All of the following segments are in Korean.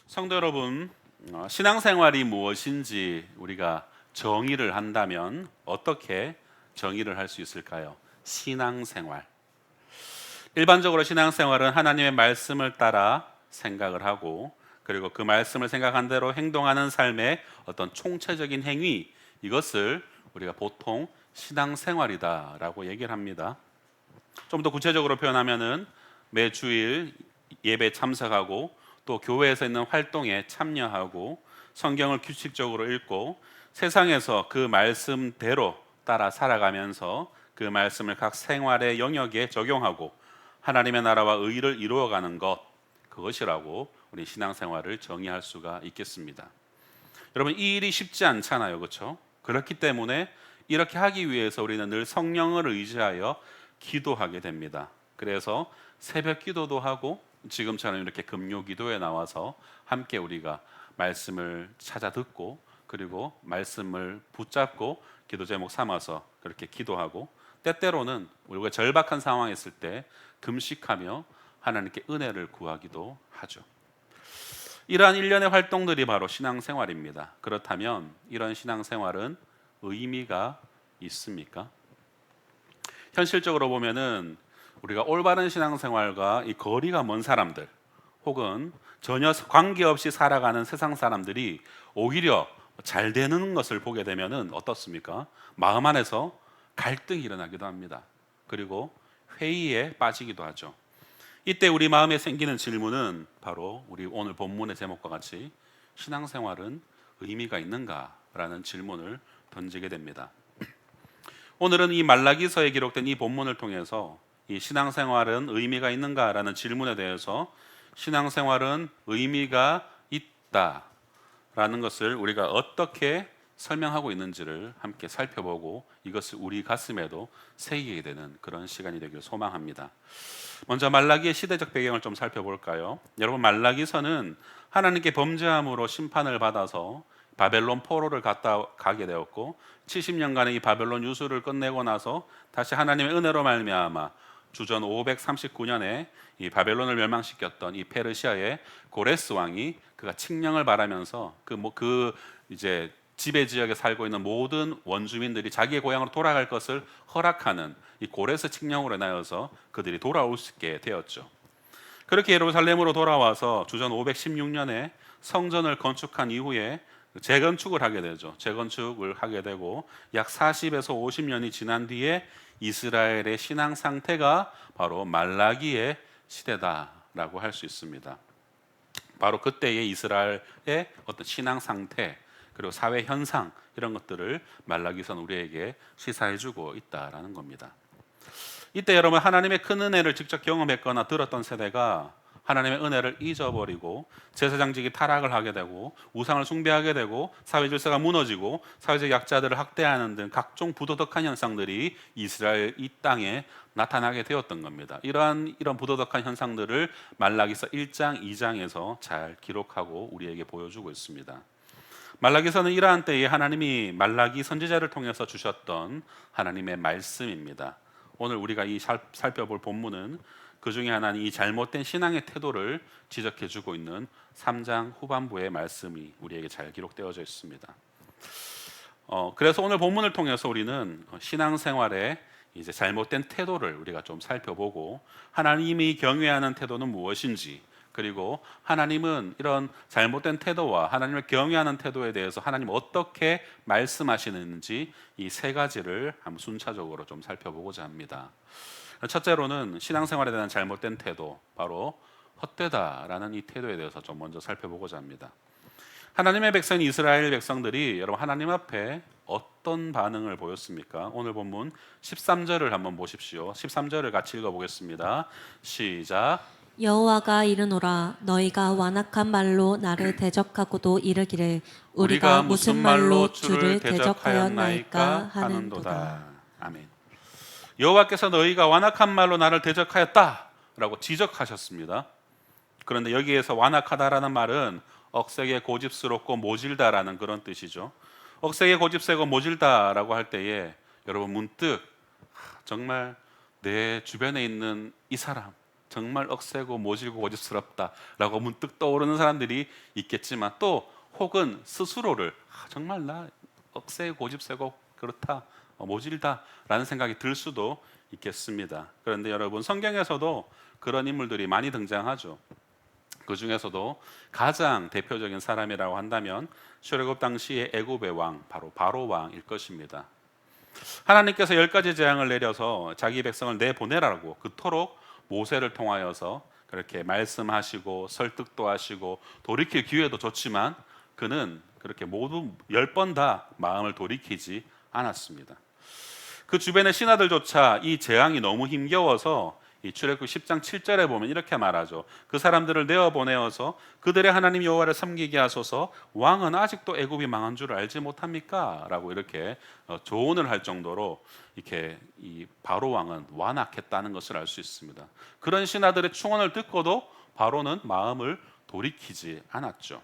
성도 여러분, 신앙생활이 무엇인지 우리가 정의를 한다면 어떻게 정의를 할 수 있을까요? 신앙생활. 일반적으로 신앙생활은 하나님의 말씀을 따라 생각을 하고 그리고 그 말씀을 생각한 대로 행동하는 삶의 어떤 총체적인 행위, 이것을 우리가 보통 신앙생활이다라고 얘기를 합니다. 좀 더 구체적으로 표현하면은 매 주일 예배 참석하고 또 교회에서 있는 활동에 참여하고 성경을 규칙적으로 읽고 세상에서 그 말씀대로 따라 살아가면서 그 말씀을 각 생활의 영역에 적용하고 하나님의 나라와 의를 이루어가는 것, 그것이라고 우리 신앙생활을 정의할 수가 있겠습니다. 여러분, 이 일이 쉽지 않잖아요, 그렇죠? 그렇기 때문에 이렇게 하기 위해서 우리는 늘 성령을 의지하여 기도하게 됩니다. 그래서 새벽 기도도 하고 지금처럼 이렇게 금요 기도에 나와서 함께 우리가 말씀을 찾아 듣고 그리고 말씀을 붙잡고 기도 제목 삼아서 그렇게 기도하고 때때로는 우리가 절박한 상황에 있을 때 금식하며 하나님께 은혜를 구하기도 하죠. 이러한 일련의 활동들이 바로 신앙생활입니다. 그렇다면 이런 신앙생활은 의미가 있습니까? 현실적으로 보면은 우리가 올바른 신앙생활과 이 거리가 먼 사람들 혹은 전혀 관계없이 살아가는 세상 사람들이 오히려 잘 되는 것을 보게 되면은 어떻습니까? 마음 안에서 갈등이 일어나기도 합니다. 그리고 회의에 빠지기도 하죠. 이때 우리 마음에 생기는 질문은 바로 우리 오늘 본문의 제목과 같이 신앙생활은 의미가 있는가라는 질문을 던지게 됩니다. 오늘은 이 말라기서에 기록된 이 본문을 통해서 이 신앙생활은 의미가 있는가라는 질문에 대해서 신앙생활은 의미가 있다라는 것을 우리가 어떻게 설명하고 있는지를 함께 살펴보고 이것을 우리 가슴에도 새기게 되는 그런 시간이 되길 소망합니다. 먼저 말라기의 시대적 배경을 좀 살펴볼까요? 여러분, 말라기서는 하나님께 범죄함으로 심판을 받아서 바벨론 포로를 갔다 가게 되었고 70년간의 이 바벨론 유수를 끝내고 나서 다시 하나님의 은혜로 말미암아 주전 539년에 이 바벨론을 멸망시켰던 이 페르시아의 고레스 왕이 그가 칙령을 바라면서 그 이제 지배 지역에 살고 있는 모든 원주민들이 자기의 고향으로 돌아갈 것을 허락하는 이 고레스 칙령으로 인하여서 그들이 돌아올 수 있게 되었죠. 그렇게 예루살렘으로 돌아와서 주전 516년에 성전을 건축한 이후에 재건축을 하게 되죠. 재건축을 하게 되고 약 40에서 50년이 지난 뒤에 이스라엘의 신앙 상태가 바로 말라기의 시대다라고 할 수 있습니다. 바로 그때의 이스라엘의 어떤 신앙 상태 그리고 사회 현상 이런 것들을 말라기서는 우리에게 시사해주고 있다라는 겁니다. 이때 여러분, 하나님의 큰 은혜를 직접 경험했거나 들었던 세대가 하나님의 은혜를 잊어버리고 제사장직이 타락을 하게 되고 우상을 숭배하게 되고 사회 질서가 무너지고 사회적 약자들을 학대하는 등 각종 부도덕한 현상들이 이스라엘 이 땅에 나타나게 되었던 겁니다. 이런 부도덕한 현상들을 말라기서 1장, 2장에서 잘 기록하고 우리에게 보여주고 있습니다. 말라기서는 이러한 때에 하나님이 말라기 선지자를 통해서 주셨던 하나님의 말씀입니다. 오늘 우리가 살펴볼 본문은 그 중에 하나는 이 잘못된 신앙의 태도를 지적해주고 있는 3장 후반부의 말씀이 우리에게 잘 기록되어져 있습니다. 그래서 오늘 본문을 통해서 우리는 신앙생활의 이제 잘못된 태도를 우리가 좀 살펴보고 하나님이 경외하는 태도는 무엇인지 그리고 하나님은 이런 잘못된 태도와 하나님을 경외하는 태도에 대해서 하나님 어떻게 말씀하시는지 이 세 가지를 한번 순차적으로 좀 살펴보고자 합니다. 첫째로는 신앙생활에 대한 잘못된 태도, 바로 헛되다라는 이 태도에 대해서 좀 먼저 살펴보고자 합니다. 하나님의 백성 이스라엘 백성들이 여러분 하나님 앞에 어떤 반응을 보였습니까? 오늘 본문 13절을 한번 보십시오. 13절을 같이 읽어보겠습니다. 시작. 여호와가 이르노라 너희가 완악한 말로 나를 대적하고도 이르기를 우리가 무슨 말로 주를 대적하였나이까 하는도다. 아멘. 여호와께서 너희가 완악한 말로 나를 대적하였다라고 지적하셨습니다. 그런데 여기에서 완악하다라는 말은 억세게 고집스럽고 모질다라는 그런 뜻이죠. 억세게 고집세고 모질다라고 할 때에 여러분 문득 정말 내 주변에 있는 이 사람, 정말 억세고 모질고 고집스럽다라고 문득 떠오르는 사람들이 있겠지만 또 혹은 스스로를 정말 나 억세고 고집세고 그렇다 모질다라는 생각이 들 수도 있겠습니다. 그런데 여러분 성경에서도 그런 인물들이 많이 등장하죠. 그 중에서도 가장 대표적인 사람이라고 한다면 출애굽 당시의 애굽의 왕 바로 왕일 것입니다. 하나님께서 10가지 재앙을 내려서 자기 백성을 내보내라고 그토록 모세를 통하여서 그렇게 말씀하시고 설득도 하시고 돌이킬 기회도 줬지만 그는 그렇게 모두 10번 다 마음을 돌이키지 않았습니다. 그 주변의 신하들조차 이 재앙이 너무 힘겨워서 이 출애굽 10장 7절에 보면 이렇게 말하죠. 그 사람들을 내어 보내어서 그들의 하나님 여호와를 섬기게 하소서. 왕은 아직도 애굽이 망한 줄을 알지 못합니까? 라고 이렇게 조언을 할 정도로 이렇게 이 바로 왕은 완악했다는 것을 알 수 있습니다. 그런 신하들의 충언을 듣고도 바로는 마음을 돌이키지 않았죠.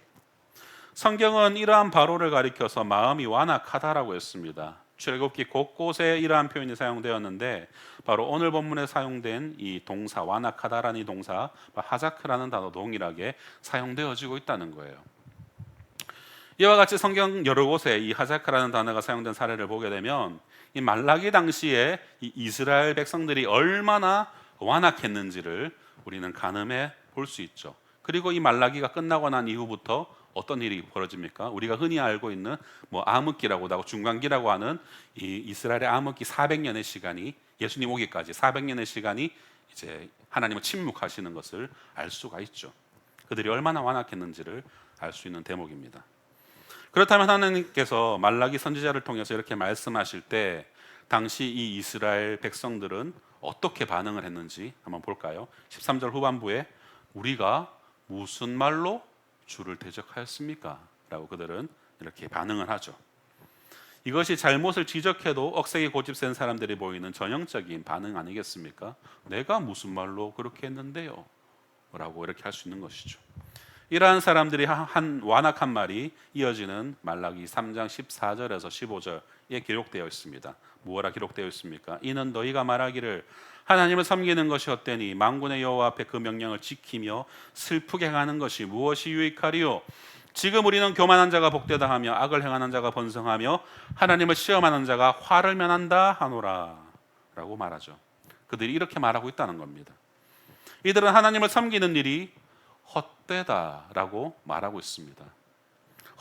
성경은 이러한 바로를 가리켜서 마음이 완악하다라고 했습니다. 출애굽기 곳곳에 이러한 표현이 사용되었는데 바로 오늘 본문에 사용된 이 동사 완악하다라는 이 동사 하자크라는 단어 동일하게 사용되어지고 있다는 거예요. 이와 같이 성경 여러 곳에 이 하자크라는 단어가 사용된 사례를 보게 되면 이 말라기 당시에 이 이스라엘 백성들이 얼마나 완악했는지를 우리는 가늠해 볼 수 있죠. 그리고 이 말라기가 끝나고 난 이후부터 어떤 일이 벌어집니까? 우리가 흔히 알고 있는 암흑기라고 하고 중간기라고 하는 이 이스라엘의 암흑기 400년의 시간이 예수님 오기까지 400년의 시간이 이제 하나님을 침묵하시는 것을 알 수가 있죠. 그들이 얼마나 완악했는지를 알 수 있는 대목입니다. 그렇다면 하나님께서 말라기 선지자를 통해서 이렇게 말씀하실 때 당시 이 이스라엘 백성들은 어떻게 반응을 했는지 한번 볼까요? 13절 후반부에 우리가 무슨 말로 주를 대적하였습니까? 라고 그들은 이렇게 반응을 하죠. 이것이 잘못을 지적해도 억세게 고집센 사람들이 보이는 전형적인 반응 아니겠습니까? 내가 무슨 말로 그렇게 했는데요? 라고 이렇게 할 수 있는 것이죠. 이러한 사람들이 한 완악한 말이 이어지는 말라기 3장 14절에서 15절에 기록되어 있습니다. 무엇라 기록되어 있습니까? 이는 너희가 말하기를 하나님을 섬기는 것이 헛되니 만군의 여호와 앞에 그 명령을 지키며 슬프게 행하는 것이 무엇이 유익하리요? 지금 우리는 교만한 자가 복되다 하며 악을 행하는 자가 번성하며 하나님을 시험하는 자가 화를 면한다 하노라 라고 말하죠. 그들이 이렇게 말하고 있다는 겁니다. 이들은 하나님을 섬기는 일이 헛되다라고 말하고 있습니다.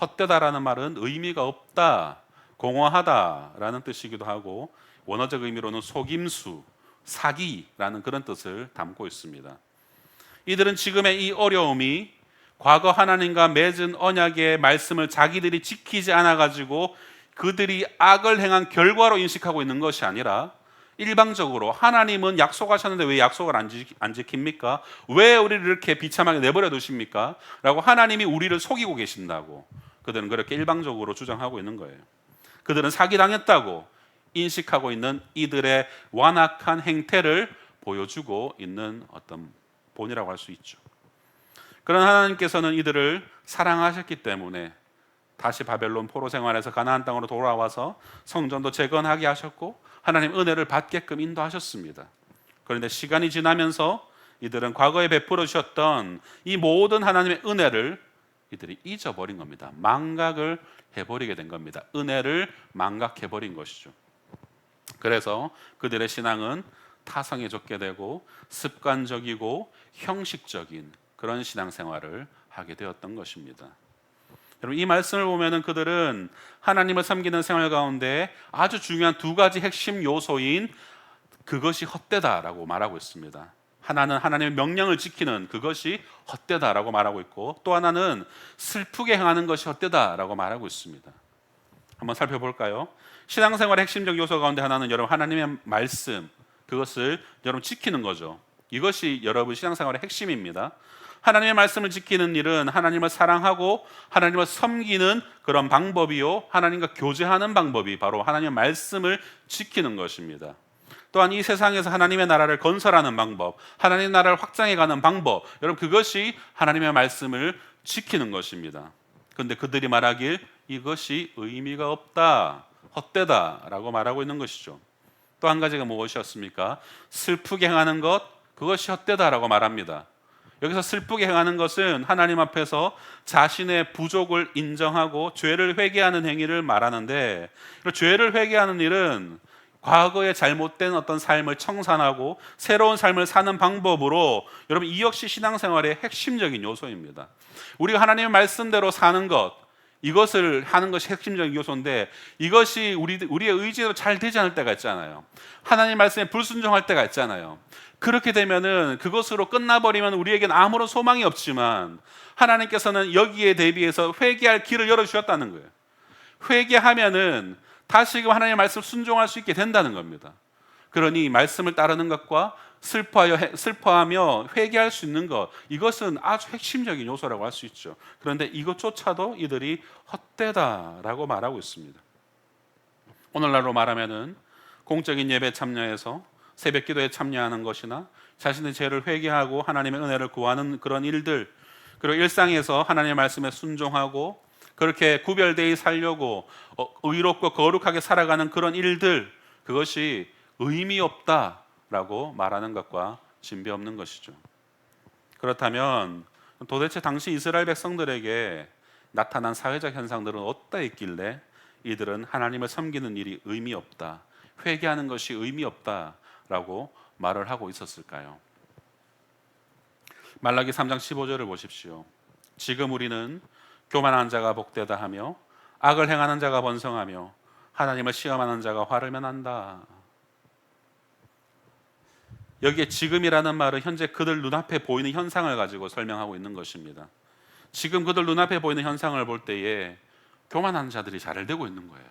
헛되다라는 말은 의미가 없다, 공허하다라는 뜻이기도 하고 원어적 의미로는 속임수, 사기라는 그런 뜻을 담고 있습니다. 이들은 지금의 이 어려움이 과거 하나님과 맺은 언약의 말씀을 자기들이 지키지 않아 가지고 그들이 악을 행한 결과로 인식하고 있는 것이 아니라 일방적으로 하나님은 약속하셨는데 왜 약속을 안 지킵니까? 왜 우리를 이렇게 비참하게 내버려 두십니까? 라고 하나님이 우리를 속이고 계신다고 그들은 그렇게 일방적으로 주장하고 있는 거예요. 그들은 사기당했다고 인식하고 있는 이들의 완악한 행태를 보여주고 있는 어떤 본이라고 할 수 있죠. 그런 하나님께서는 이들을 사랑하셨기 때문에 다시 바벨론 포로 생활에서 가나안 땅으로 돌아와서 성전도 재건하게 하셨고 하나님 은혜를 받게끔 인도하셨습니다. 그런데 시간이 지나면서 이들은 과거에 베풀어 주셨던 이 모든 하나님의 은혜를 이들이 잊어버린 겁니다. 망각을 해버리게 된 겁니다. 은혜를 망각해버린 것이죠. 그래서 그들의 신앙은 타성에 젖게 되고 습관적이고 형식적인 그런 신앙생활을 하게 되었던 것입니다. 여러분 이 말씀을 보면은 그들은 하나님을 섬기는 생활 가운데 아주 중요한 두 가지 핵심 요소인 그것이 헛되다라고 말하고 있습니다. 하나는 하나님의 명령을 지키는 그것이 헛되다라고 말하고 있고 또 하나는 슬프게 행하는 것이 헛되다라고 말하고 있습니다. 한번 살펴볼까요? 신앙생활의 핵심적 요소 가운데 하나는 여러분 하나님의 말씀 그것을 여러분 지키는 거죠. 이것이 여러분 신앙생활의 핵심입니다. 하나님의 말씀을 지키는 일은 하나님을 사랑하고 하나님을 섬기는 그런 방법이요 하나님과 교제하는 방법이 바로 하나님의 말씀을 지키는 것입니다. 또한 이 세상에서 하나님의 나라를 건설하는 방법, 하나님의 나라를 확장해가는 방법, 여러분 그것이 하나님의 말씀을 지키는 것입니다. 그런데 그들이 말하길 이것이 의미가 없다, 헛되다라고 말하고 있는 것이죠. 또 한 가지가 무엇이었습니까? 슬프게 행하는 것, 그것이 헛되다라고 말합니다. 여기서 슬프게 행하는 것은 하나님 앞에서 자신의 부족을 인정하고 죄를 회개하는 행위를 말하는데, 죄를 회개하는 일은 과거의 잘못된 어떤 삶을 청산하고 새로운 삶을 사는 방법으로, 여러분 이 역시 신앙생활의 핵심적인 요소입니다. 우리가 하나님의 말씀대로 사는 것, 이것을 하는 것이 핵심적인 요소인데, 이것이 우리의 의지대로 잘 되지 않을 때가 있잖아요. 하나님 말씀에 불순종할 때가 있잖아요. 그렇게 되면은 그것으로 끝나버리면 우리에겐 아무런 소망이 없지만, 하나님께서는 여기에 대비해서 회개할 길을 열어주셨다는 거예요. 회개하면은 다시금 하나님의 말씀을 순종할 수 있게 된다는 겁니다. 그러니 말씀을 따르는 것과 슬퍼하며 회개할 수 있는 것, 이것은 아주 핵심적인 요소라고 할 수 있죠. 그런데 이것조차도 이들이 헛되다라고 말하고 있습니다. 오늘날로 말하면은 공적인 예배에 참여해서 새벽 기도에 참여하는 것이나 자신의 죄를 회개하고 하나님의 은혜를 구하는 그런 일들, 그리고 일상에서 하나님의 말씀에 순종하고 그렇게 구별되어 살려고 의롭고 거룩하게 살아가는 그런 일들, 그것이 의미 없다라고 말하는 것과 진배 없는 것이죠. 그렇다면 도대체 당시 이스라엘 백성들에게 나타난 사회적 현상들은 어디에 있길래 이들은 하나님을 섬기는 일이 의미 없다, 회개하는 것이 의미 없다라고 말을 하고 있었을까요? 말라기 3장 15절을 보십시오. 지금 우리는 교만한 자가 복되다 하며 악을 행하는 자가 번성하며 하나님을 시험하는 자가 화를 면한다. 여기에 지금이라는 말은 현재 그들 눈앞에 보이는 현상을 가지고 설명하고 있는 것입니다. 지금 그들 눈앞에 보이는 현상을 볼 때에 교만한 자들이 잘 되고 있는 거예요.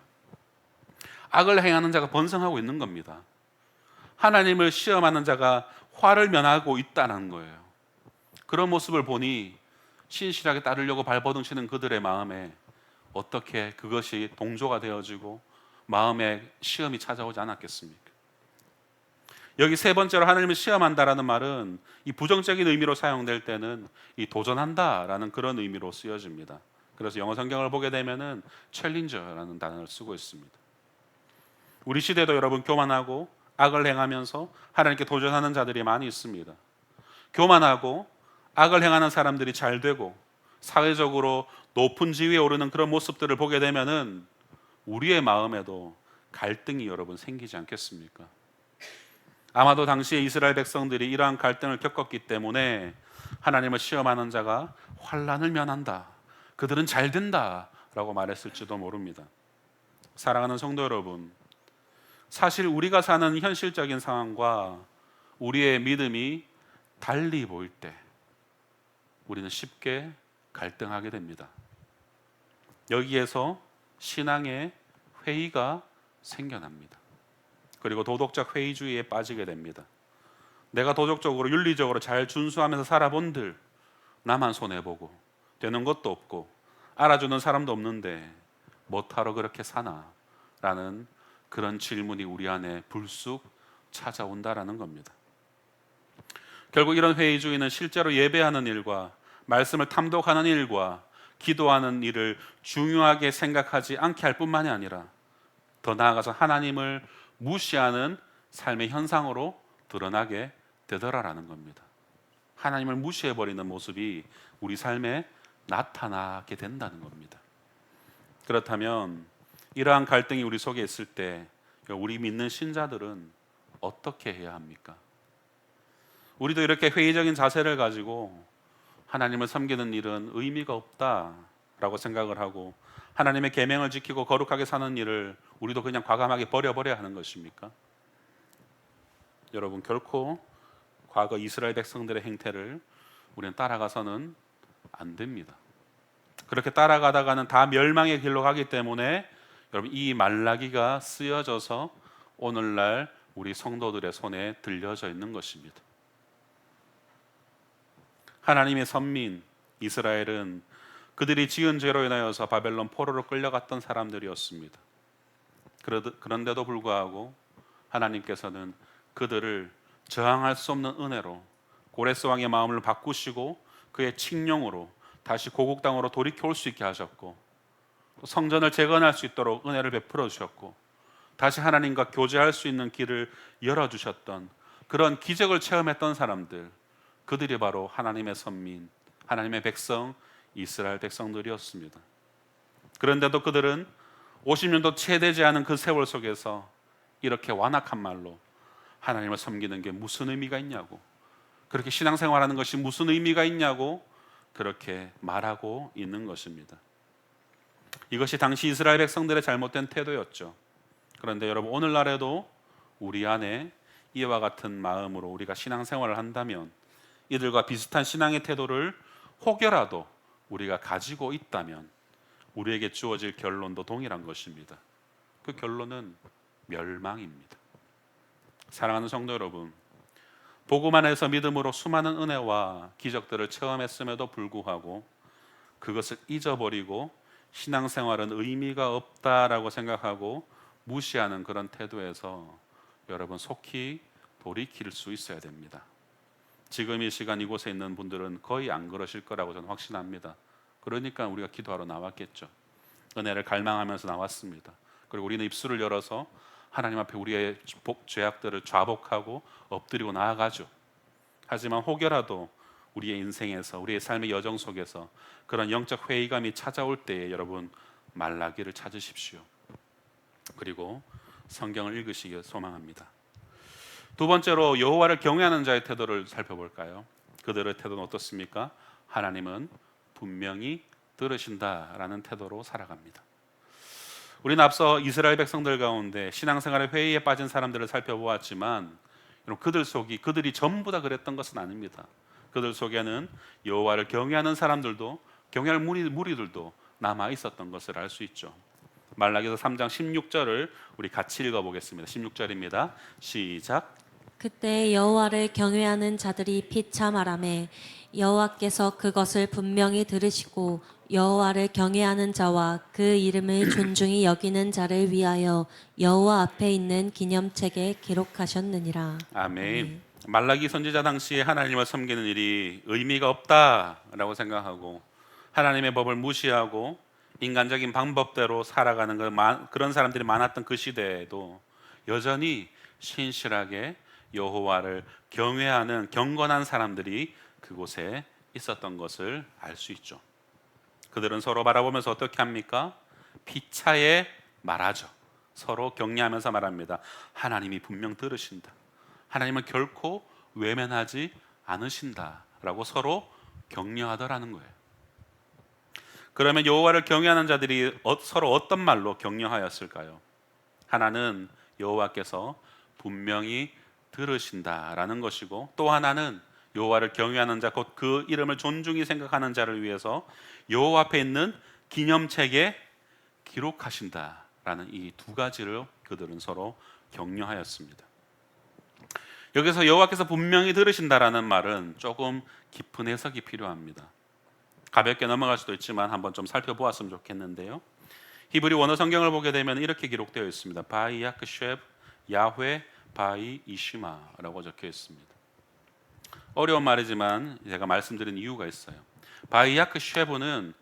악을 행하는 자가 번성하고 있는 겁니다. 하나님을 시험하는 자가 화를 면하고 있다는 거예요. 그런 모습을 보니 신실하게 따르려고 발버둥치는 그들의 마음에 어떻게 그것이 동조가 되어지고 마음에 시험이 찾아오지 않았겠습니까? 여기 세 번째로 하나님을 시험한다라는 말은 이 부정적인 의미로 사용될 때는 이 도전한다라는 그런 의미로 쓰여집니다. 그래서 영어 성경을 보게 되면은 챌린저라는 단어를 쓰고 있습니다. 우리 시대도 여러분 교만하고 악을 행하면서 하나님께 도전하는 자들이 많이 있습니다. 교만하고 악을 행하는 사람들이 잘 되고 사회적으로 높은 지위에 오르는 그런 모습들을 보게 되면은 우리의 마음에도 갈등이 여러분 생기지 않겠습니까? 아마도 당시에 이스라엘 백성들이 이러한 갈등을 겪었기 때문에 하나님을 시험하는 자가 환난을 면한다, 그들은 잘 된다라고 말했을지도 모릅니다. 사랑하는 성도 여러분, 사실 우리가 사는 현실적인 상황과 우리의 믿음이 달리 보일 때 우리는 쉽게 갈등하게 됩니다. 여기에서 신앙의 회의가 생겨납니다. 그리고 도덕적 회의주의에 빠지게 됩니다. 내가 도덕적으로 윤리적으로 잘 준수하면서 살아본들 나만 손해보고 되는 것도 없고 알아주는 사람도 없는데 뭐하러 그렇게 사나? 라는 그런 질문이 우리 안에 불쑥 찾아온다라는 겁니다. 결국 이런 회의주의는 실제로 예배하는 일과 말씀을 탐독하는 일과 기도하는 일을 중요하게 생각하지 않게 할 뿐만이 아니라 더 나아가서 하나님을 무시하는 삶의 현상으로 드러나게 되더라라는 겁니다. 하나님을 무시해버리는 모습이 우리 삶에 나타나게 된다는 겁니다. 그렇다면 이러한 갈등이 우리 속에 있을 때 우리 믿는 신자들은 어떻게 해야 합니까? 우리도 이렇게 회의적인 자세를 가지고 하나님을 섬기는 일은 의미가 없다라고 생각을 하고 하나님의 계명을 지키고 거룩하게 사는 일을 우리도 그냥 과감하게 버려버려야 하는 것입니까? 여러분, 결코 과거 이스라엘 백성들의 행태를 우리는 따라가서는 안 됩니다. 그렇게 따라가다가는 다 멸망의 길로 가기 때문에 여러분, 이 말라기가 쓰여져서 오늘날 우리 성도들의 손에 들려져 있는 것입니다. 하나님의 선민 이스라엘은 그들이 지은 죄로 인하여서 바벨론 포로로 끌려갔던 사람들이었습니다. 그런데도 불구하고 하나님께서는 그들을 저항할 수 없는 은혜로 고레스 왕의 마음을 바꾸시고 그의 칙령으로 다시 고국 땅으로 돌이켜올 수 있게 하셨고, 성전을 재건할 수 있도록 은혜를 베풀어 주셨고, 다시 하나님과 교제할 수 있는 길을 열어주셨던 그런 기적을 체험했던 사람들, 그들이 바로 하나님의 선민, 하나님의 백성, 이스라엘 백성들이었습니다. 그런데도 그들은 50년도 채 되지 않은 그 세월 속에서 이렇게 완악한 말로 하나님을 섬기는 게 무슨 의미가 있냐고, 그렇게 신앙생활하는 것이 무슨 의미가 있냐고 그렇게 말하고 있는 것입니다. 이것이 당시 이스라엘 백성들의 잘못된 태도였죠. 그런데 여러분, 오늘날에도 우리 안에 이와 같은 마음으로 우리가 신앙생활을 한다면, 이들과 비슷한 신앙의 태도를 혹여라도 우리가 가지고 있다면 우리에게 주어질 결론도 동일한 것입니다. 그 결론은 멸망입니다. 사랑하는 성도 여러분, 복음 안에서 믿음으로 수많은 은혜와 기적들을 체험했음에도 불구하고 그것을 잊어버리고 신앙생활은 의미가 없다라고 생각하고 무시하는 그런 태도에서 여러분 속히 돌이킬 수 있어야 됩니다. 지금 이 시간 이곳에 있는 분들은 거의 안 그러실 거라고 저는 확신합니다. 그러니까 우리가 기도하러 나왔겠죠. 은혜를 갈망하면서 나왔습니다. 그리고 우리는 입술을 열어서 하나님 앞에 우리의 죄악들을 좌복하고 엎드리고 나아가죠. 하지만 혹여라도 우리의 인생에서, 우리의 삶의 여정 속에서 그런 영적 회의감이 찾아올 때에 여러분 말라기를 찾으십시오. 그리고 성경을 읽으시길 소망합니다. 두 번째로 여호와를 경외하는 자의 태도를 살펴볼까요? 그들의 태도는 어떻습니까? 하나님은 분명히 들으신다라는 태도로 살아갑니다. 우리는 앞서 이스라엘 백성들 가운데 신앙생활의 회의에 빠진 사람들을 살펴보았지만 그들이 전부 다 그랬던 것은 아닙니다. 그들 속에는 여호와를 경외하는 사람들도, 경외할 무리들도 남아 있었던 것을 알 수 있죠. 말라기서 3장 16절을 우리 같이 읽어보겠습니다. 16절입니다. 시작. 그때 여호와를 경외하는 자들이 비참하라매 여호와께서 그것을 분명히 들으시고 여호와를 경외하는 자와 그 이름을 존중히 여기는 자를 위하여 여호와 앞에 있는 기념책에 기록하셨느니라. 아멘. 말라기 선지자 당시에 하나님을 섬기는 일이 의미가 없다라고 생각하고 하나님의 법을 무시하고 인간적인 방법대로 살아가는 그런 사람들이 많았던 그 시대에도 여전히 신실하게 여호와를 경외하는 경건한 사람들이 그곳에 있었던 것을 알 수 있죠. 그들은 서로 바라보면서 어떻게 합니까? 피차에 말하죠. 서로 격려하면서 말합니다. 하나님이 분명 들으신다. 하나님은 결코 외면하지 않으신다라고 서로 격려하더라는 거예요. 그러면 여호와를 경외하는 자들이 서로 어떤 말로 격려하였을까요? 하나는 여호와께서 분명히 들으신다라는 것이고, 또 하나는 여호와를 경외하는 자, 곧 그 이름을 존중히 생각하는 자를 위해서 여호와 앞에 있는 기념책에 기록하신다라는 이 두 가지를 그들은 서로 격려하였습니다. 여기서 여호와께서 분명히 들으신다라는 말은 조금 깊은 해석이 필요합니다. 가볍게 넘어갈 수도 있지만 한번 좀 살펴보았으면 좋겠는데요. 히브리 원어 성경을 보게 되면 이렇게 기록되어 있습니다. 바이 야크쉐브 야훼 바이 이시마라고 적혀 있습니다. 어려운 말이지만 제가 말씀드린 이유가 있어요. 바이 야크쉐브는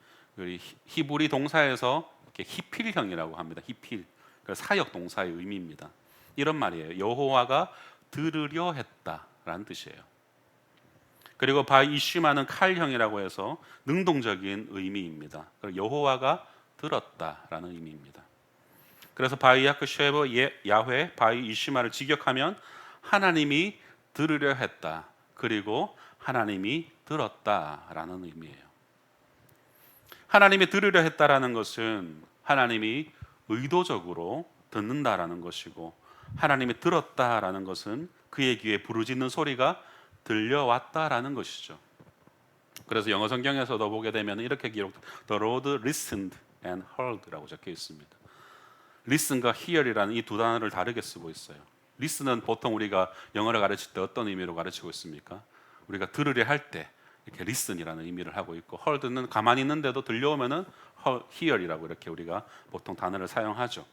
히브리 동사에서 히필형이라고 합니다. 히필, 사역 동사의 의미입니다. 이런 말이에요. 여호와가 들으려 했다라는 뜻이에요. 그리고 바이 이시마는 칼형이라고 해서 능동적인 의미입니다. 여호와가 들었다라는 의미입니다. 그래서 바이 야크쉐브 야훼 바이 이시마를 직역하면 하나님이 들으려 했다, 그리고 하나님이 들었다라는 의미예요. 하나님이 들으려 했다라는 것은 하나님이 의도적으로 듣는다라는 것이고, 하나님이 들었다라는 것은 그의 귀에 부르짖는 소리가 들려왔다라는 것이죠. 그래서 영어 성경에서도 보게 되면 이렇게 The Lord listened and heard라고 적혀 있습니다. listen과 hear이라는 이 두 단어를 다르게 쓰고 있어요. listen은 보통 우리가 영어를 가르칠 때 어떤 의미로 가르치고 있습니까? 우리가 들으려 할 때 이렇게 listen이라는 의미를 하고 있고, heard는 가만히 있는데도 들려오면은 hear이라고 이렇게 우리가 보통 단어를 사용하죠.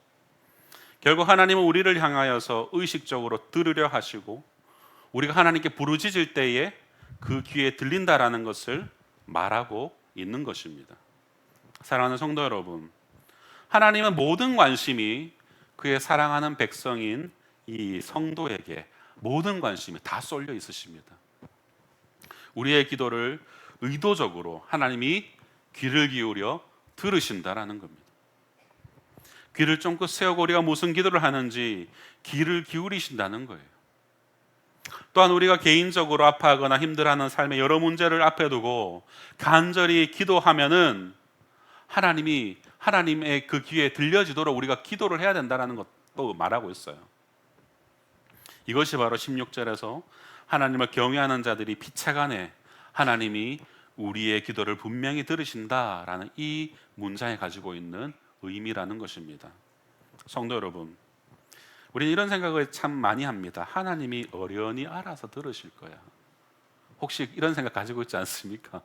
결국 하나님은 우리를 향하여서 의식적으로 들으려 하시고, 우리가 하나님께 부르짖을 때에 그 귀에 들린다라는 것을 말하고 있는 것입니다. 사랑하는 성도 여러분, 하나님은 모든 관심이 그의 사랑하는 백성인 이 성도에게 모든 관심이 다 쏠려 있으십니다. 우리의 기도를 의도적으로 하나님이 귀를 기울여 들으신다라는 겁니다. 귀를 쫑긋 세우고 우리가 무슨 기도를 하는지 귀를 기울이신다는 거예요. 또한 우리가 개인적으로 아파하거나 힘들어하는 삶의 여러 문제를 앞에 두고 간절히 기도하면은 하나님이 하나님의 그 귀에 들려지도록 우리가 기도를 해야 된다는 것도 말하고 있어요. 이것이 바로 16절에서 하나님을 경외하는 자들이 피차간에 하나님이 우리의 기도를 분명히 들으신다라는 이 문장에 가지고 있는 의미라는 것입니다. 성도 여러분, 우리는 이런 생각을 참 많이 합니다. 하나님이 어련히 알아서 들으실 거야. 혹시 이런 생각 가지고 있지 않습니까?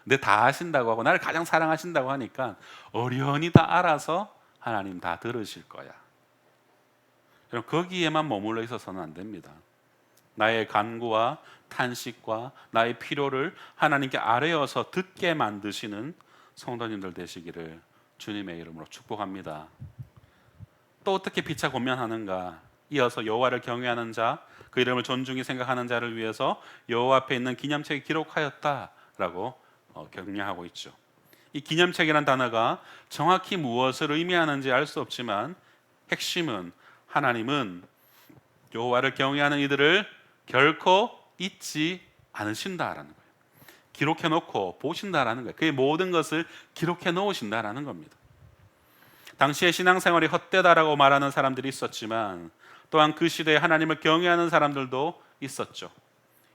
내 다 아신다고 하고 나를 가장 사랑하신다고 하니까 어련히 다 알아서 하나님 다 들으실 거야. 여러분, 거기에만 머물러 있어서는 안 됩니다. 나의 간구와 탄식과 나의 필요를 하나님께 아뢰어서 듣게 만드시는 성도님들 되시기를 주님의 이름으로 축복합니다. 또 어떻게 피차 권면하는가? 이어서 여호와를 경외하는 자, 그 이름을 존중히 생각하는 자를 위해서 여호와 앞에 있는 기념책에 기록하였다라고 격려하고 있죠. 이 기념책이라는 단어가 정확히 무엇을 의미하는지 알 수 없지만 핵심은 하나님은 여호와를 경외하는 이들을 결코 잊지 않으신다라는 거예요. 기록해 놓고 보신다라는 거예요. 그의 모든 것을 기록해 놓으신다라는 겁니다. 당시의 신앙생활이 헛되다라고 말하는 사람들이 있었지만 또한 그 시대에 하나님을 경외하는 사람들도 있었죠.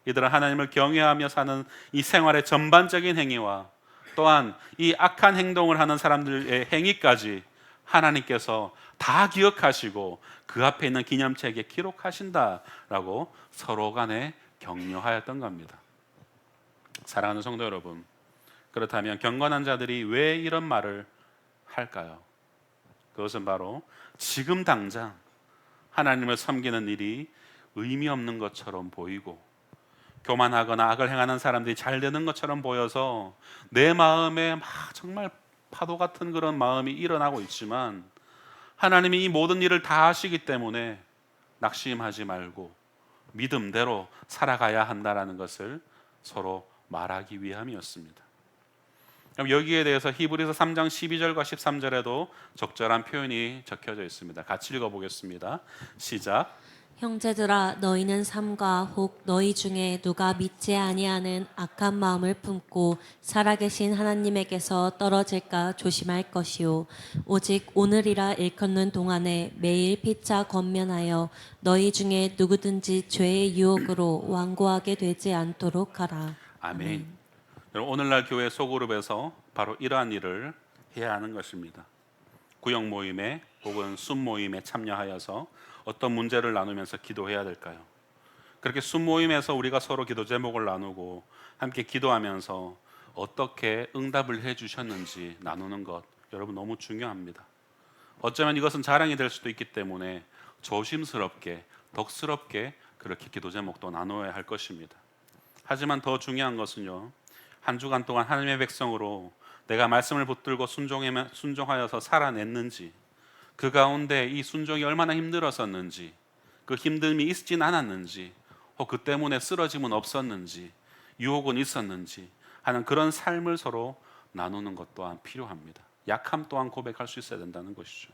이들은 하나님을 경외하며 사는 이 생활의 전반적인 행위와 또한 이 악한 행동을 하는 사람들의 행위까지 하나님께서 다 기억하시고 그 앞에 있는 기념책에 기록하신다라고 서로 간에 격려하였던 겁니다. 사랑하는 성도 여러분, 그렇다면 경건한 자들이 왜 이런 말을 할까요? 그것은 바로 지금 당장 하나님을 섬기는 일이 의미 없는 것처럼 보이고 교만하거나 악을 행하는 사람들이 잘 되는 것처럼 보여서 내 마음에 막 정말 파도 같은 그런 마음이 일어나고 있지만 하나님이 이 모든 일을 다 하시기 때문에 낙심하지 말고 믿음대로 살아가야 한다는 것을 서로 말하기 위함이었습니다. 그럼 여기에 대해서 히브리서 3장 12절과 13절에도 적절한 표현이 적혀져 있습니다. 같이 읽어보겠습니다. 시작. 형제들아 너희는 삼가 혹 너희 중에 누가 믿지 아니하는 악한 마음을 품고 살아계신 하나님에게서 떨어질까 조심할 것이요 오직 오늘이라 일컫는 동안에 매일 피차 권면하여 너희 중에 누구든지 죄의 유혹으로 완고하게 되지 않도록 하라. 아멘. 여러분, 오늘날 교회 소그룹에서 바로 이러한 일을 해야 하는 것입니다. 구역 모임에 혹은 숨 모임에 참여하여서 어떤 문제를 나누면서 기도해야 될까요? 그렇게 숨 모임에서 우리가 서로 기도 제목을 나누고 함께 기도하면서 어떻게 응답을 해주셨는지 나누는 것, 여러분 너무 중요합니다. 어쩌면 이것은 자랑이 될 수도 있기 때문에 조심스럽게 덕스럽게 그렇게 기도 제목도 나누어야 할 것입니다. 하지만 더 중요한 것은요, 한 주간 동안 하나님의 백성으로 내가 말씀을 붙들고 순종하여서 살아냈는지, 그 가운데 이 순종이 얼마나 힘들었었는지, 그 힘듦이 있진 않았는지, 혹 그 때문에 쓰러짐은 없었는지, 유혹은 있었는지 하는 그런 삶을 서로 나누는 것 또한 필요합니다. 약함 또한 고백할 수 있어야 된다는 것이죠.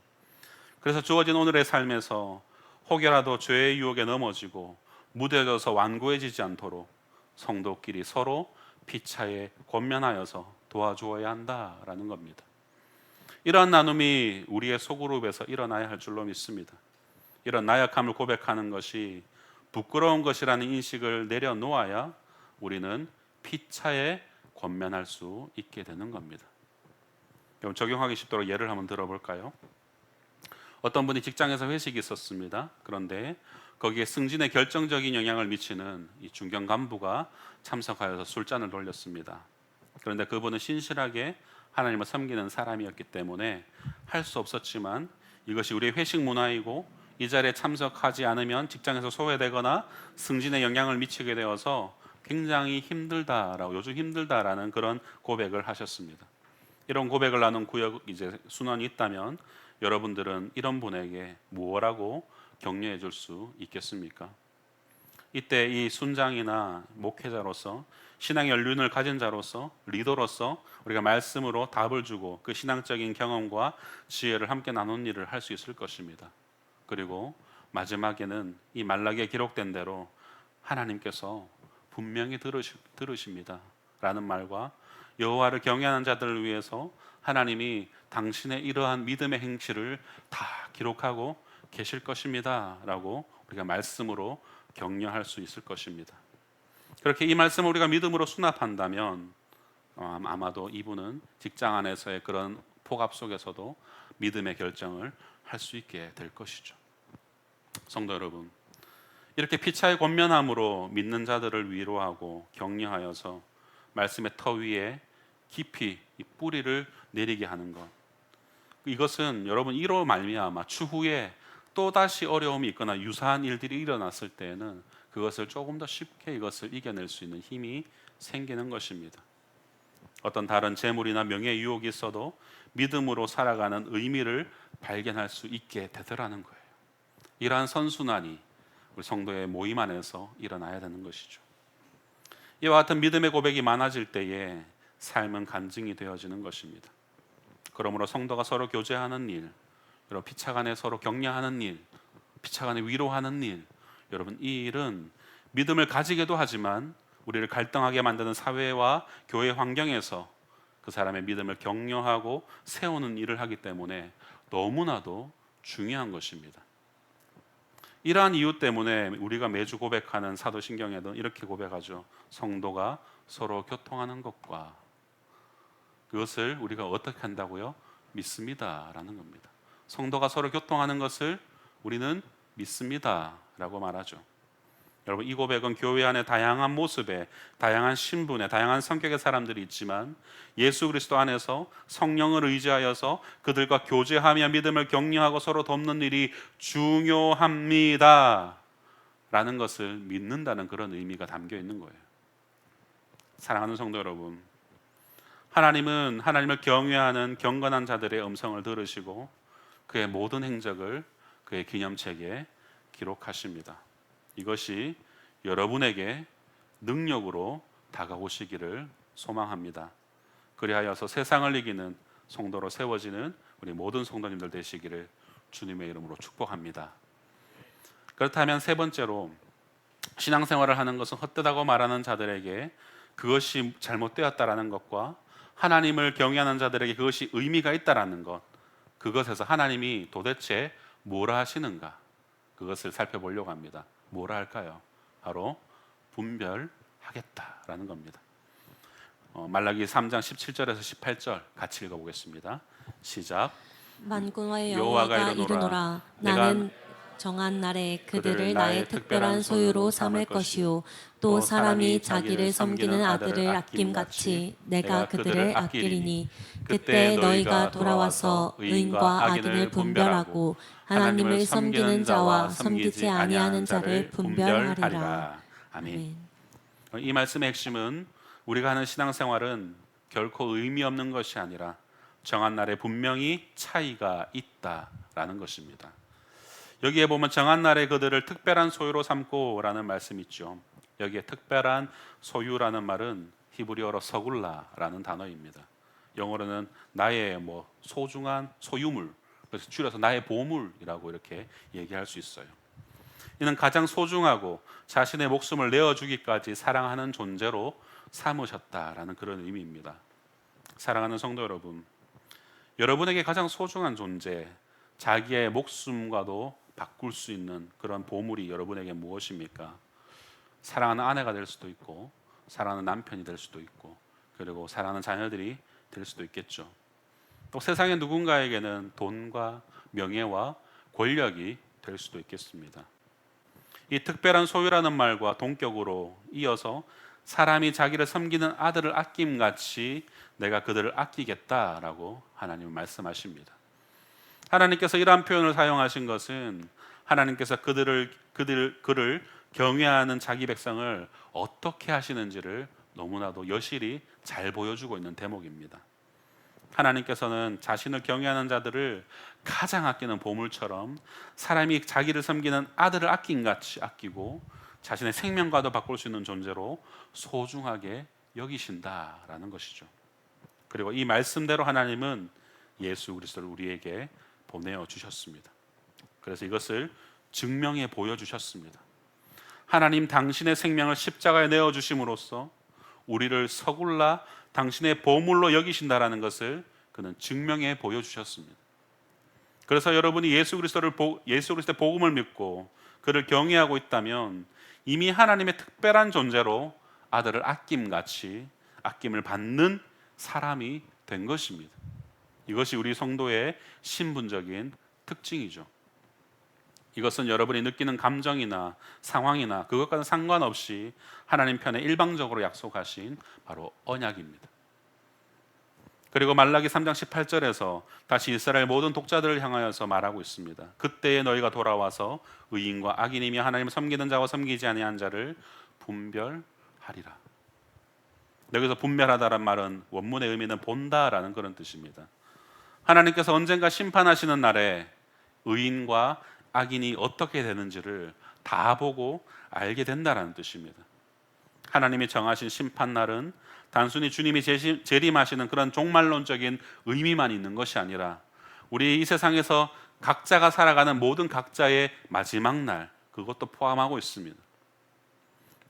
그래서 주어진 오늘의 삶에서 혹여라도 죄의 유혹에 넘어지고 무뎌져서 완고해지지 않도록 성도끼리 서로 피차에 권면하여서 도와주어야 한다라는 겁니다. 이러한 나눔이 우리의 소그룹에서 일어나야 할 줄로 믿습니다. 이런 나약함을 고백하는 것이 부끄러운 것이라는 인식을 내려놓아야 우리는 피차에 권면할 수 있게 되는 겁니다. 그럼 적용하기 쉽도록 예를 한번 들어볼까요? 어떤 분이 직장에서 회식이 있었습니다. 그런데 거기에 승진에 결정적인 영향을 미치는 이 중견 간부가 참석하여서 술잔을 돌렸습니다. 그런데 그분은 신실하게 하나님을 섬기는 사람이었기 때문에 할 수 없었지만 이것이 우리의 회식 문화이고 이 자리에 참석하지 않으면 직장에서 소외되거나 승진에 영향을 미치게 되어서 굉장히 힘들다라고, 요즘 힘들다라는 그런 고백을 하셨습니다. 이런 고백을 나눈 구역 이제 순원이 있다면 여러분들은 이런 분에게 무엇라고 격려해 줄 수 있겠습니까? 이때 이 순장이나 목회자로서 신앙의 연륜을 가진 자로서 리더로서 우리가 말씀으로 답을 주고 그 신앙적인 경험과 지혜를 함께 나눈 일을 할 수 있을 것입니다. 그리고 마지막에는 이 말라기에 기록된 대로 하나님께서 분명히 들으십니다 라는 말과 여호와를 경외하는 자들을 위해서 하나님이 당신의 이러한 믿음의 행실을 다 기록하고 계실 것입니다 라고 우리가 말씀으로 격려할 수 있을 것입니다. 그렇게 이 말씀을 우리가 믿음으로 수납한다면 아마도 이분은 직장 안에서의 그런 폭압 속에서도 믿음의 결정을 할 수 있게 될 것이죠. 성도 여러분, 이렇게 피차의 권면함으로 믿는 자들을 위로하고 격려하여서 말씀의 터 위에 깊이 이 뿌리를 내리게 하는 것, 이것은 여러분 이로 말미암아 추후에 또다시 어려움이 있거나 유사한 일들이 일어났을 때에는 그것을 조금 더 쉽게 이것을 이겨낼 수 있는 힘이 생기는 것입니다. 어떤 다른 재물이나 명예 유혹이 있어도 믿음으로 살아가는 의미를 발견할 수 있게 되더라는 거예요. 이러한 선순환이 우리 성도의 모임 안에서 일어나야 되는 것이죠. 이와 같은 믿음의 고백이 많아질 때에 삶은 간증이 되어지는 것입니다. 그러므로 성도가 서로 교제하는 일, 여러분 피차간에 서로 격려하는 일, 피차간에 위로하는 일, 여러분 이 일은 믿음을 가지게도 하지만 우리를 갈등하게 만드는 사회와 교회 환경에서 그 사람의 믿음을 격려하고 세우는 일을 하기 때문에 너무나도 중요한 것입니다. 이러한 이유 때문에 우리가 매주 고백하는 사도신경에도 이렇게 고백하죠. 성도가 서로 교통하는 것과 그것을 우리가 어떻게 한다고요? 믿습니다라는 겁니다. 성도가 서로 교통하는 것을 우리는 믿습니다라고 말하죠. 여러분 이 고백은 교회 안에 다양한 모습의, 다양한 신분의, 다양한 성격의 사람들이 있지만 예수 그리스도 안에서 성령을 의지하여서 그들과 교제하며 믿음을 격려하고 서로 돕는 일이 중요합니다 라는 것을 믿는다는 그런 의미가 담겨 있는 거예요. 사랑하는 성도 여러분, 하나님은 하나님을 경외하는 경건한 자들의 음성을 들으시고 그의 모든 행적을 그의 기념책에 기록하십니다. 이것이 여러분에게 능력으로 다가오시기를 소망합니다. 그리하여서 세상을 이기는 성도로 세워지는 우리 모든 성도님들 되시기를 주님의 이름으로 축복합니다. 그렇다면 세 번째로, 신앙생활을 하는 것은 헛되다고 말하는 자들에게 그것이 잘못되었다라는 것과 하나님을 경외하는 자들에게 그것이 의미가 있다라는 것, 그것에서 하나님이 도대체 뭐라 하시는가, 그것을 살펴보려고 합니다. 뭐라 할까요? 바로 분별하겠다라는 겁니다. 말라기 3장 17절에서 18절 같이 읽어보겠습니다. 시작. 만군의 여호와가 여호와가 이르노라. 이르노라. 내가 나는 정한 날에 그들을 나의 특별한 소유로 삼을 것이요 또 사람이 자기를 섬기는 아들을 아낌같이 내가 그들을 아끼리니 그때 너희가 돌아와서 의인과 악인을 분별하고 하나님을 섬기는 자와 섬기지 아니하는 자를 분별하리라. 아멘. 이 말씀의 핵심은 우리가 하는 신앙생활은 결코 의미 없는 것이 아니라 정한 날에 분명히 차이가 있다라는 것입니다. 여기에 보면 정한 날에 그들을 특별한 소유로 삼고라는 말씀이 있죠. 여기에 특별한 소유라는 말은 히브리어로 서굴라라는 단어입니다. 영어로는 나의 소중한 소유물, 그래서 줄여서 나의 보물이라고 이렇게 얘기할 수 있어요. 이는 가장 소중하고 자신의 목숨을 내어주기까지 사랑하는 존재로 삼으셨다라는 그런 의미입니다. 사랑하는 성도 여러분, 여러분에게 가장 소중한 존재, 자기의 목숨과도 바꿀 수 있는 그런 보물이 여러분에게 무엇입니까? 사랑하는 아내가 될 수도 있고, 사랑하는 남편이 될 수도 있고, 그리고 사랑하는 자녀들이 될 수도 있겠죠. 또 세상의 누군가에게는 돈과 명예와 권력이 될 수도 있겠습니다. 이 특별한 소유라는 말과 동격으로 이어서 사람이 자기를 섬기는 아들을 아낌같이 내가 그들을 아끼겠다라고 하나님은 말씀하십니다. 하나님께서 이러한 표현을 사용하신 것은 하나님께서 그를 경외하는 자기 백성을 어떻게 하시는지를 너무나도 여실히 잘 보여주고 있는 대목입니다. 하나님께서는 자신을 경외하는 자들을 가장 아끼는 보물처럼 사람이 자기를 섬기는 아들을 아낀같이 아끼고 자신의 생명과도 바꿀 수 있는 존재로 소중하게 여기신다라는 것이죠. 그리고 이 말씀대로 하나님은 예수 그리스도를 우리에게 보내어 주셨습니다. 그래서 이것을 증명해 보여주셨습니다. 하나님 당신의 생명을 십자가에 내어주심으로써 우리를 서글라 당신의 보물로 여기신다라는 것을 그는 증명해 보여주셨습니다. 그래서 여러분이 예수 그리스도의 복음을 믿고 그를 경외하고 있다면 이미 하나님의 특별한 존재로 아들을 아낌같이 아낌을 받는 사람이 된 것입니다. 이것이 우리 성도의 신분적인 특징이죠. 이것은 여러분이 느끼는 감정이나 상황이나 그것과는 상관없이 하나님 편에 일방적으로 약속하신 바로 언약입니다. 그리고 말라기 3장 18절에서 다시 이스라엘 모든 독자들을 향하여서 말하고 있습니다. 그때에 너희가 돌아와서 의인과 악인이며 하나님을 섬기는 자와 섬기지 아니한 자를 분별하리라. 여기서 분별하다란 말은 원문의 의미는 본다라는 그런 뜻입니다. 하나님께서 언젠가 심판하시는 날에 의인과 악인이 어떻게 되는지를 다 보고 알게 된다라는 뜻입니다. 하나님이 정하신 심판날은 단순히 주님이 재림하시는 그런 종말론적인 의미만 있는 것이 아니라 우리 이 세상에서 각자가 살아가는 모든 각자의 마지막 날, 그것도 포함하고 있습니다.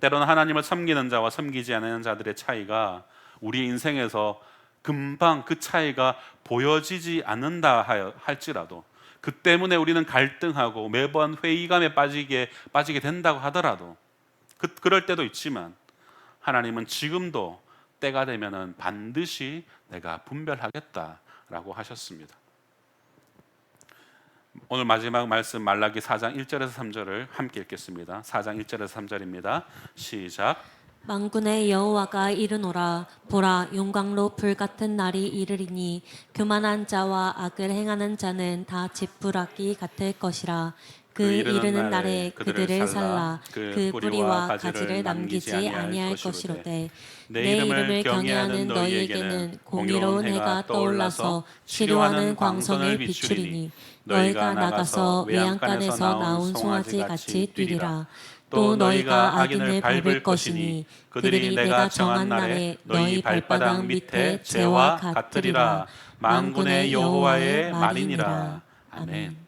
때로는 하나님을 섬기는 자와 섬기지 않는 자들의 차이가 우리 인생에서 금방 그 차이가 보여지지 않는다 할지라도, 그 때문에 우리는 갈등하고 매번 회의감에 빠지게 된다고 하더라도, 그럴 때도 있지만 하나님은 지금도 때가 되면은 반드시 내가 분별하겠다라고 하셨습니다. 오늘 마지막 말씀 말라기 4장 1절에서 3절을 함께 읽겠습니다. 4장 1절에서 3절입니다. 시작. 만군의 여호와가 이르노라. 보라, 용광로 불같은 날이 이르리니 교만한 자와 악을 행하는 자는 다 지푸라기 같을 것이라. 그 이르는 날에 그들을 살라 그 뿌리와 가지를 남기지 아니할 것이로되 내 이름을 경외하는 너희에게는 공의로운 해가 떠올라서 치료하는 광선을 비추리니 너희가 나가서 외양간에서 나온 송아지 같이 뛰리라. 또 너희가 악인을 밟을 것이니 그들이 내가 정한 날에 너희 발바닥 밑에 재와 같으리라. 만군의 여호와의 말이니라. 아멘.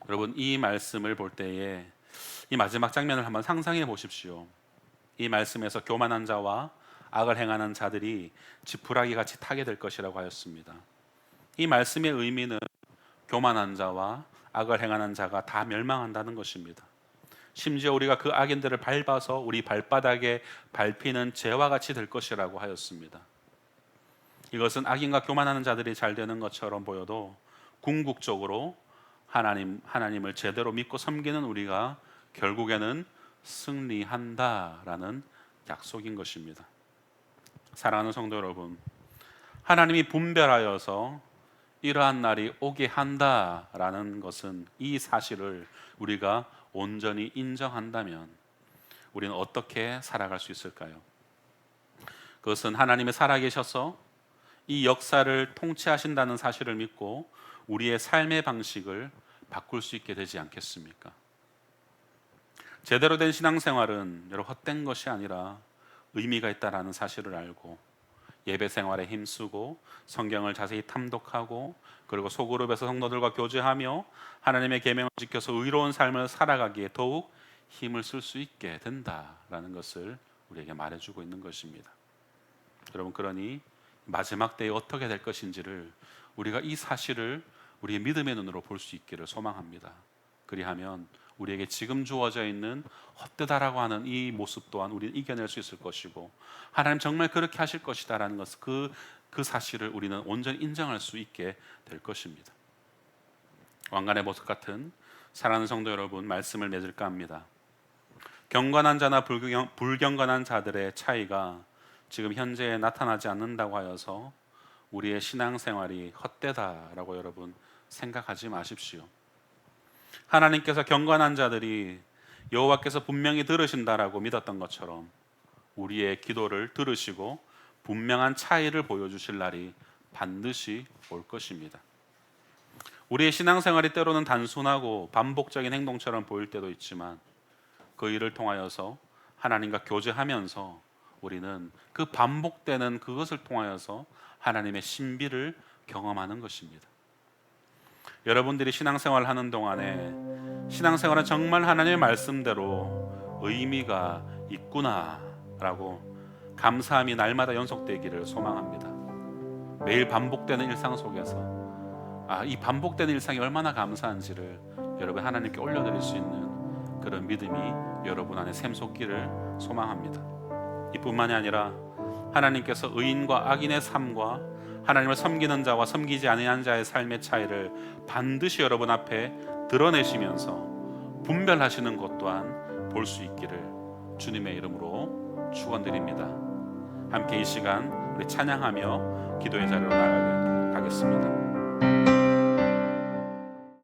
여러분, 이 말씀을 볼 때에 이 마지막 장면을 한번 상상해 보십시오. 이 말씀에서 교만한 자와 악을 행하는 자들이 지푸라기 같이 타게 될 것이라고 하였습니다. 이 말씀의 의미는 교만한 자와 악을 행하는 자가 다 멸망한다는 것입니다. 심지어 우리가 그 악인들을 밟아서 우리 발바닥에 밟히는 재와 같이 될 것이라고 하였습니다. 이것은 악인과 교만하는 자들이 잘 되는 것처럼 보여도 궁극적으로 하나님을 제대로 믿고 섬기는 우리가 결국에는 승리한다라는 약속인 것입니다. 사랑하는 성도 여러분, 하나님이 분별하여서 이러한 날이 오게 한다라는 것은, 이 사실을 우리가 온전히 인정한다면 우리는 어떻게 살아갈 수 있을까요? 그것은 하나님이 살아계셔서 이 역사를 통치하신다는 사실을 믿고 우리의 삶의 방식을 바꿀 수 있게 되지 않겠습니까? 제대로 된 신앙생활은 여러 헛된 것이 아니라 의미가 있다라는 사실을 알고 예배 생활에 힘쓰고 성경을 자세히 탐독하고 그리고 소그룹에서 성도들과 교제하며 하나님의 계명을 지켜서 의로운 삶을 살아가기에 더욱 힘을 쓸 수 있게 된다라는 것을 우리에게 말해주고 있는 것입니다. 여러분, 그러니 마지막 때에 어떻게 될 것인지를 우리가 이 사실을 우리의 믿음의 눈으로 볼 수 있기를 소망합니다. 그리하면 우리에게 지금 주어져 있는 헛되다라고 하는 이 모습 또한 우리는 이겨낼 수 있을 것이고, 하나님 정말 그렇게 하실 것이다라는 것, 그 사실을 우리는 온전히 인정할 수 있게 될 것입니다. 왕관의 보석 같은 사랑하는 성도 여러분, 말씀을 맺을까 합니다. 경건한 자나 불경건한 자들의 차이가 지금 현재에 나타나지 않는다고 하여서 우리의 신앙생활이 헛되다라고 여러분 생각하지 마십시오. 하나님께서 경건한 자들이 여호와께서 분명히 들으신다라고 믿었던 것처럼 우리의 기도를 들으시고 분명한 차이를 보여주실 날이 반드시 올 것입니다. 우리의 신앙생활이 때로는 단순하고 반복적인 행동처럼 보일 때도 있지만 그 일을 통하여서 하나님과 교제하면서 우리는 그 반복되는 그것을 통하여서 하나님의 신비를 경험하는 것입니다. 여러분들이 신앙생활을 하는 동안에 신앙생활은 정말 하나님의 말씀대로 의미가 있구나라고 감사함이 날마다 연속되기를 소망합니다. 매일 반복되는 일상 속에서 이 반복되는 일상이 얼마나 감사한지를 여러분 하나님께 올려드릴 수 있는 그런 믿음이 여러분 안에 샘솟기를 소망합니다. 이뿐만이 아니라 하나님께서 의인과 악인의 삶과 하나님을 섬기는 자와 섬기지 아니하는 자의 삶의 차이를 반드시 여러분 앞에 드러내시면서 분별하시는 것 또한 볼 수 있기를 주님의 이름으로 축원드립니다. 함께 이 시간 우리 찬양하며 기도의 자리로 나가겠습니다.